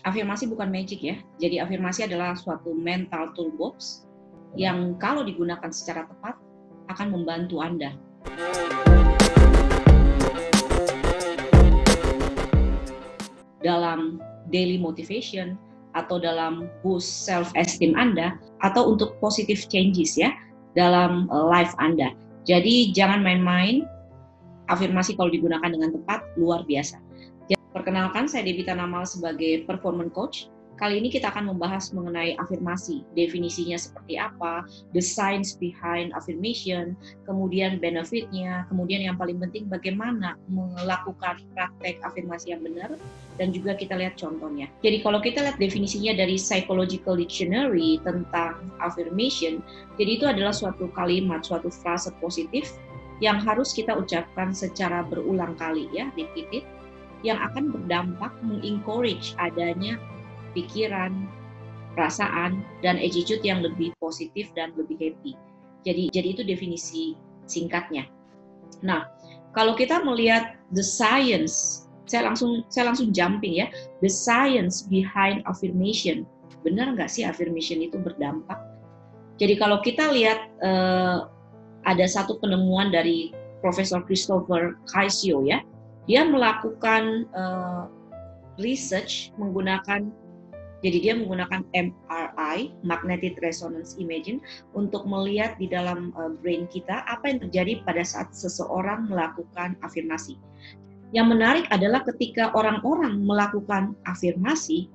Afirmasi bukan magic ya. Jadi afirmasi adalah suatu mental toolbox yang kalau digunakan secara tepat akan membantu Anda. Dalam daily motivation atau dalam boost self-esteem Anda atau untuk positive changes ya dalam life Anda. Jadi jangan main-main, afirmasi kalau digunakan dengan tepat luar biasa. Perkenalkan, saya Devita Namal sebagai performance coach. Kali ini kita akan membahas mengenai afirmasi, definisinya seperti apa, the science behind affirmation, kemudian benefitnya, kemudian yang paling penting bagaimana melakukan praktek afirmasi yang benar, dan juga kita lihat contohnya. Jadi kalau kita lihat definisinya dari Psychological Dictionary tentang affirmation, jadi itu adalah suatu kalimat, suatu frase positif yang harus kita ucapkan secara berulang kali ya, repeated, yang akan berdampak mengencourage adanya pikiran, perasaan, dan attitude yang lebih positif dan lebih happy. Jadi itu definisi singkatnya. Nah, kalau kita melihat the science, saya langsung jumping ya, the science behind affirmation. Benar nggak sih affirmation itu berdampak? Jadi kalau kita lihat ada satu penemuan dari Profesor Christopher Cascio ya, dia melakukan research menggunakan MRI, magnetic resonance imaging, untuk melihat di dalam brain kita apa yang terjadi pada saat seseorang melakukan afirmasi. Yang menarik adalah ketika orang-orang melakukan afirmasi,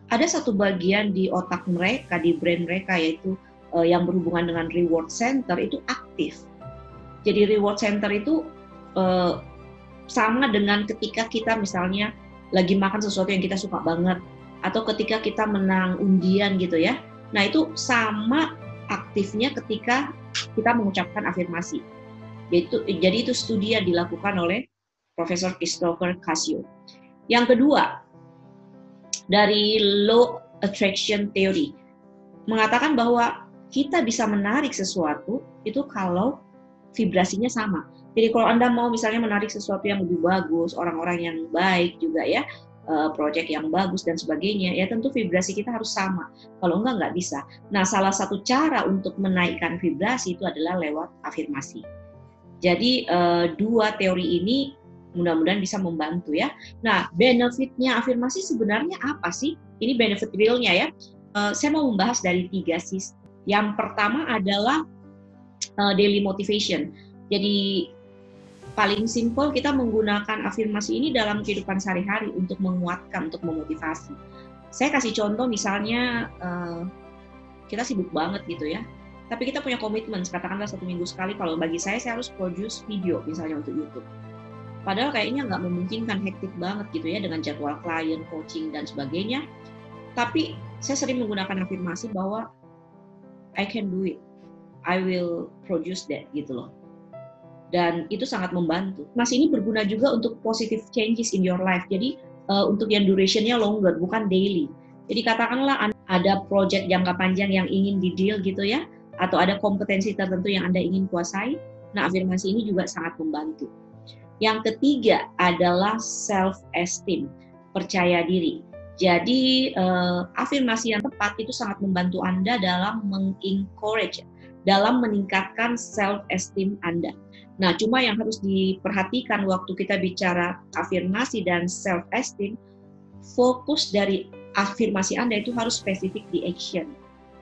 ada satu bagian di otak mereka, di brain mereka, yaitu yang berhubungan dengan reward center itu aktif. Jadi reward center itu sama dengan ketika kita misalnya lagi makan sesuatu yang kita suka banget, atau ketika kita menang undian gitu ya. Nah itu sama aktifnya ketika kita mengucapkan afirmasi. Jadi itu studi yang dilakukan oleh Profesor Christopher Cascio. Yang kedua, dari Law Attraction Theory, mengatakan bahwa kita bisa menarik sesuatu itu kalau vibrasinya sama. Jadi kalau Anda mau misalnya menarik sesuatu yang lebih bagus, orang-orang yang baik juga ya, proyek yang bagus dan sebagainya, ya tentu vibrasi kita harus sama. Kalau nggak bisa. Nah, salah satu cara untuk menaikkan vibrasi itu adalah lewat afirmasi. Jadi dua teori ini mudah-mudahan bisa membantu ya. Nah, benefitnya afirmasi sebenarnya apa sih? Ini benefit realnya ya. Saya mau membahas dari 3 sisi. Yang pertama adalah daily motivation. Jadi paling simpel kita menggunakan afirmasi ini dalam kehidupan sehari-hari untuk menguatkan, untuk memotivasi. Saya kasih contoh misalnya kita sibuk banget gitu ya, tapi kita punya komitmen, katakanlah 1 minggu sekali. Kalau bagi saya harus produce video misalnya untuk YouTube. Padahal kayaknya nggak memungkinkan, hektik banget gitu ya dengan jadwal klien, coaching dan sebagainya. Tapi saya sering menggunakan afirmasi bahwa I can do it, I will produce that gitu loh. Dan itu sangat membantu. Mas ini berguna juga untuk positive changes in your life. Jadi untuk yang durationnya longer, bukan daily. Jadi katakanlah ada project jangka panjang yang ingin di-deal gitu ya, atau ada kompetensi tertentu yang Anda ingin kuasai. Nah, afirmasi ini juga sangat membantu. Yang ketiga adalah self-esteem, percaya diri. Jadi afirmasi yang tepat itu sangat membantu Anda dalam mengencourage, dalam meningkatkan self-esteem Anda. Nah, cuma yang harus diperhatikan waktu kita bicara afirmasi dan self-esteem, fokus dari afirmasi Anda itu harus spesifik di action.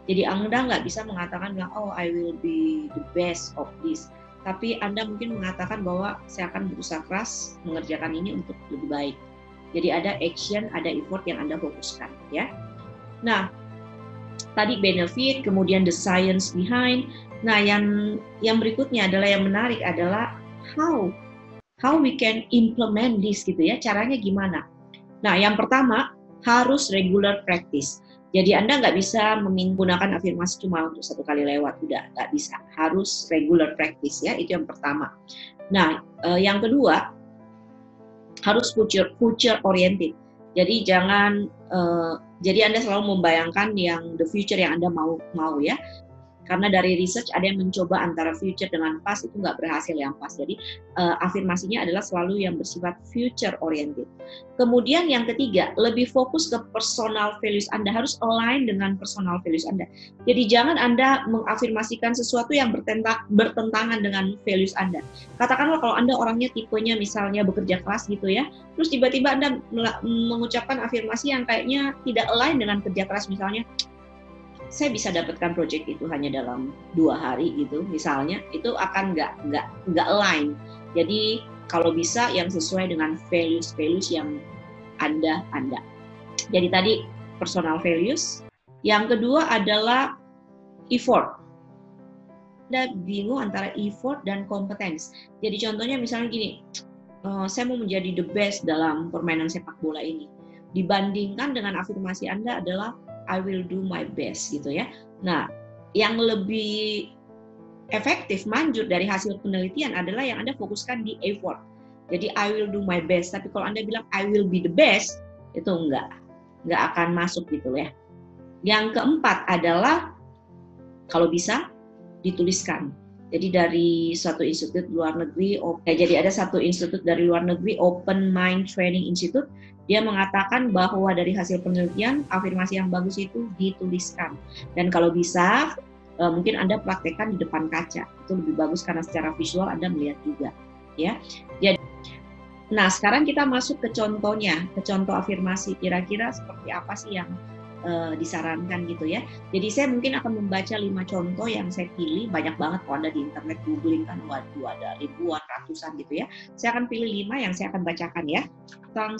Jadi Anda nggak bisa mengatakan, oh I will be the best of this. Tapi Anda mungkin mengatakan bahwa saya akan berusaha keras mengerjakan ini untuk lebih baik. Jadi ada action, ada effort yang Anda fokuskan. Ya. Nah, tadi benefit, kemudian the science behind. Nah, yang berikutnya adalah yang menarik adalah how we can implement this gitu ya. Caranya gimana? Nah, yang pertama harus regular practice. Jadi Anda nggak bisa menggunakan afirmasi cuma untuk 1 kali lewat, udah nggak bisa. Harus regular practice ya, itu yang pertama. Nah, yang kedua harus future oriented. Jadi jadi Anda selalu membayangkan yang the future yang Anda mau ya. Karena dari research ada yang mencoba antara future dengan past, itu nggak berhasil yang past. Jadi afirmasinya adalah selalu yang bersifat future oriented. Kemudian yang ketiga, lebih fokus ke personal values Anda, harus align dengan personal values Anda. Jadi jangan Anda mengafirmasikan sesuatu yang bertentangan dengan values Anda. Katakanlah kalau Anda orangnya tipenya misalnya bekerja keras gitu ya, terus tiba-tiba Anda mengucapkan afirmasi yang kayaknya tidak align dengan kerja keras, misalnya saya bisa dapatkan project itu hanya dalam 2 hari gitu misalnya, itu akan nggak align. Jadi kalau bisa yang sesuai dengan values yang Anda. Jadi tadi personal values. Yang kedua adalah effort. Anda bingung antara effort dan competence. Jadi contohnya misalnya gini, saya mau menjadi the best dalam permainan sepak bola ini. Dibandingkan dengan afirmasi Anda adalah I will do my best gitu ya. Nah, yang lebih efektif, manjur dari hasil penelitian adalah yang Anda fokuskan di effort. Jadi I will do my best. Tapi kalau Anda bilang I will be the best, itu nggak akan masuk gitu ya. Yang keempat adalah kalau bisa dituliskan. Jadi dari suatu institut luar negeri, jadi ada satu institut dari luar negeri, Open Mind Training Institute, dia mengatakan bahwa dari hasil penelitian, afirmasi yang bagus itu dituliskan. Dan kalau bisa, mungkin Anda praktekkan di depan kaca. Itu lebih bagus karena secara visual Anda melihat juga. Ya. Jadi, nah, sekarang kita masuk ke contohnya, ke contoh afirmasi. Kira-kira seperti apa sih yang disarankan gitu ya. Jadi saya mungkin akan membaca 5 contoh yang saya pilih, banyak banget kalau Anda di internet googling kan, waduh ada ribuan, ratusan gitu ya. Saya akan pilih 5 yang saya akan bacakan ya. Tentang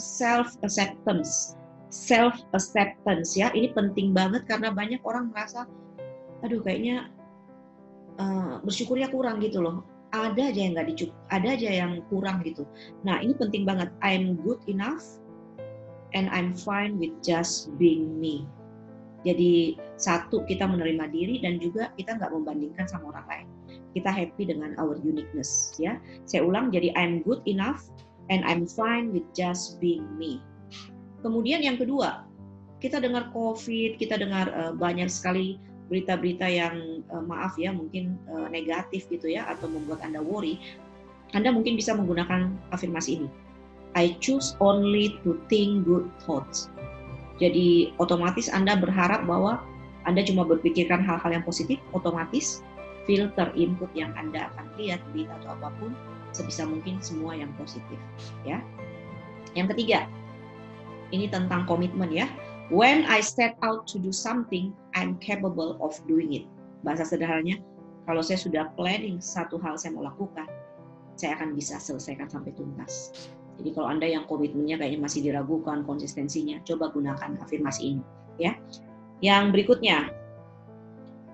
self-acceptance ya, ini penting banget karena banyak orang merasa, aduh kayaknya bersyukurnya kurang gitu loh. Ada aja yang nggak dicukup, ada aja yang kurang gitu. Nah ini penting banget, I'm good enough and I'm fine with just being me. Jadi satu, kita menerima diri dan juga kita nggak membandingkan sama orang lain. Kita happy dengan our uniqueness ya. Saya ulang, jadi I'm good enough and I'm fine with just being me. Kemudian yang kedua, kita dengar COVID, kita dengar banyak sekali berita-berita yang maaf ya, mungkin negatif gitu ya, atau membuat Anda worry. Anda mungkin bisa menggunakan afirmasi ini. I choose only to think good thoughts. Jadi otomatis Anda berharap bahwa Anda cuma berpikirkan hal-hal yang positif, otomatis filter input yang Anda akan lihat, berita atau apapun, sebisa mungkin semua yang positif. Ya. Yang ketiga, ini tentang komitmen ya. When I set out to do something, I'm capable of doing it. Bahasa sederhananya, kalau saya sudah planning satu hal saya mau lakukan, saya akan bisa selesaikan sampai tuntas. Jadi kalau Anda yang komitmennya kayaknya masih diragukan konsistensinya, coba gunakan afirmasi ini ya. Yang berikutnya,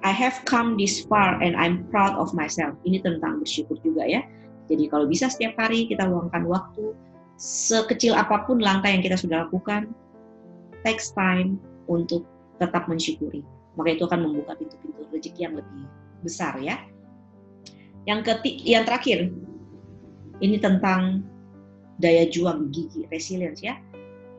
I have come this far and I'm proud of myself. Ini tentang bersyukur juga ya. Jadi kalau bisa setiap hari kita luangkan waktu, sekecil apapun langkah yang kita sudah lakukan, takes time untuk tetap mensyukuri. Maka itu akan membuka pintu-pintu rezeki yang lebih besar ya. Yang terakhir, ini tentang daya juang, gigi, resilience ya.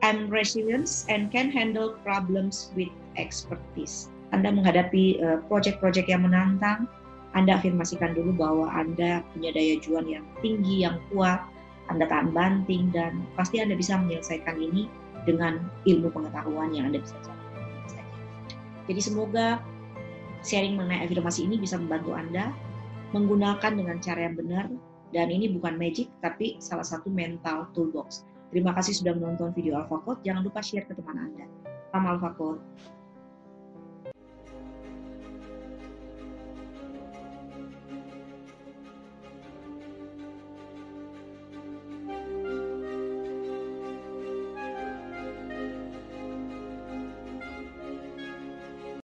I'm resilient and can handle problems with expertise. Anda menghadapi project-project yang menantang, Anda afirmasikan dulu bahwa Anda punya daya juang yang tinggi, yang kuat, Anda tahan banting, dan pasti Anda bisa menyelesaikan ini dengan ilmu pengetahuan yang Anda bisa cari. Jadi semoga sharing mengenai afirmasi ini bisa membantu Anda menggunakan dengan cara yang benar. Dan ini bukan magic, tapi salah satu mental toolbox. Terima kasih sudah menonton video AlphaCode. Jangan lupa share ke teman Anda. Salam AlphaCode.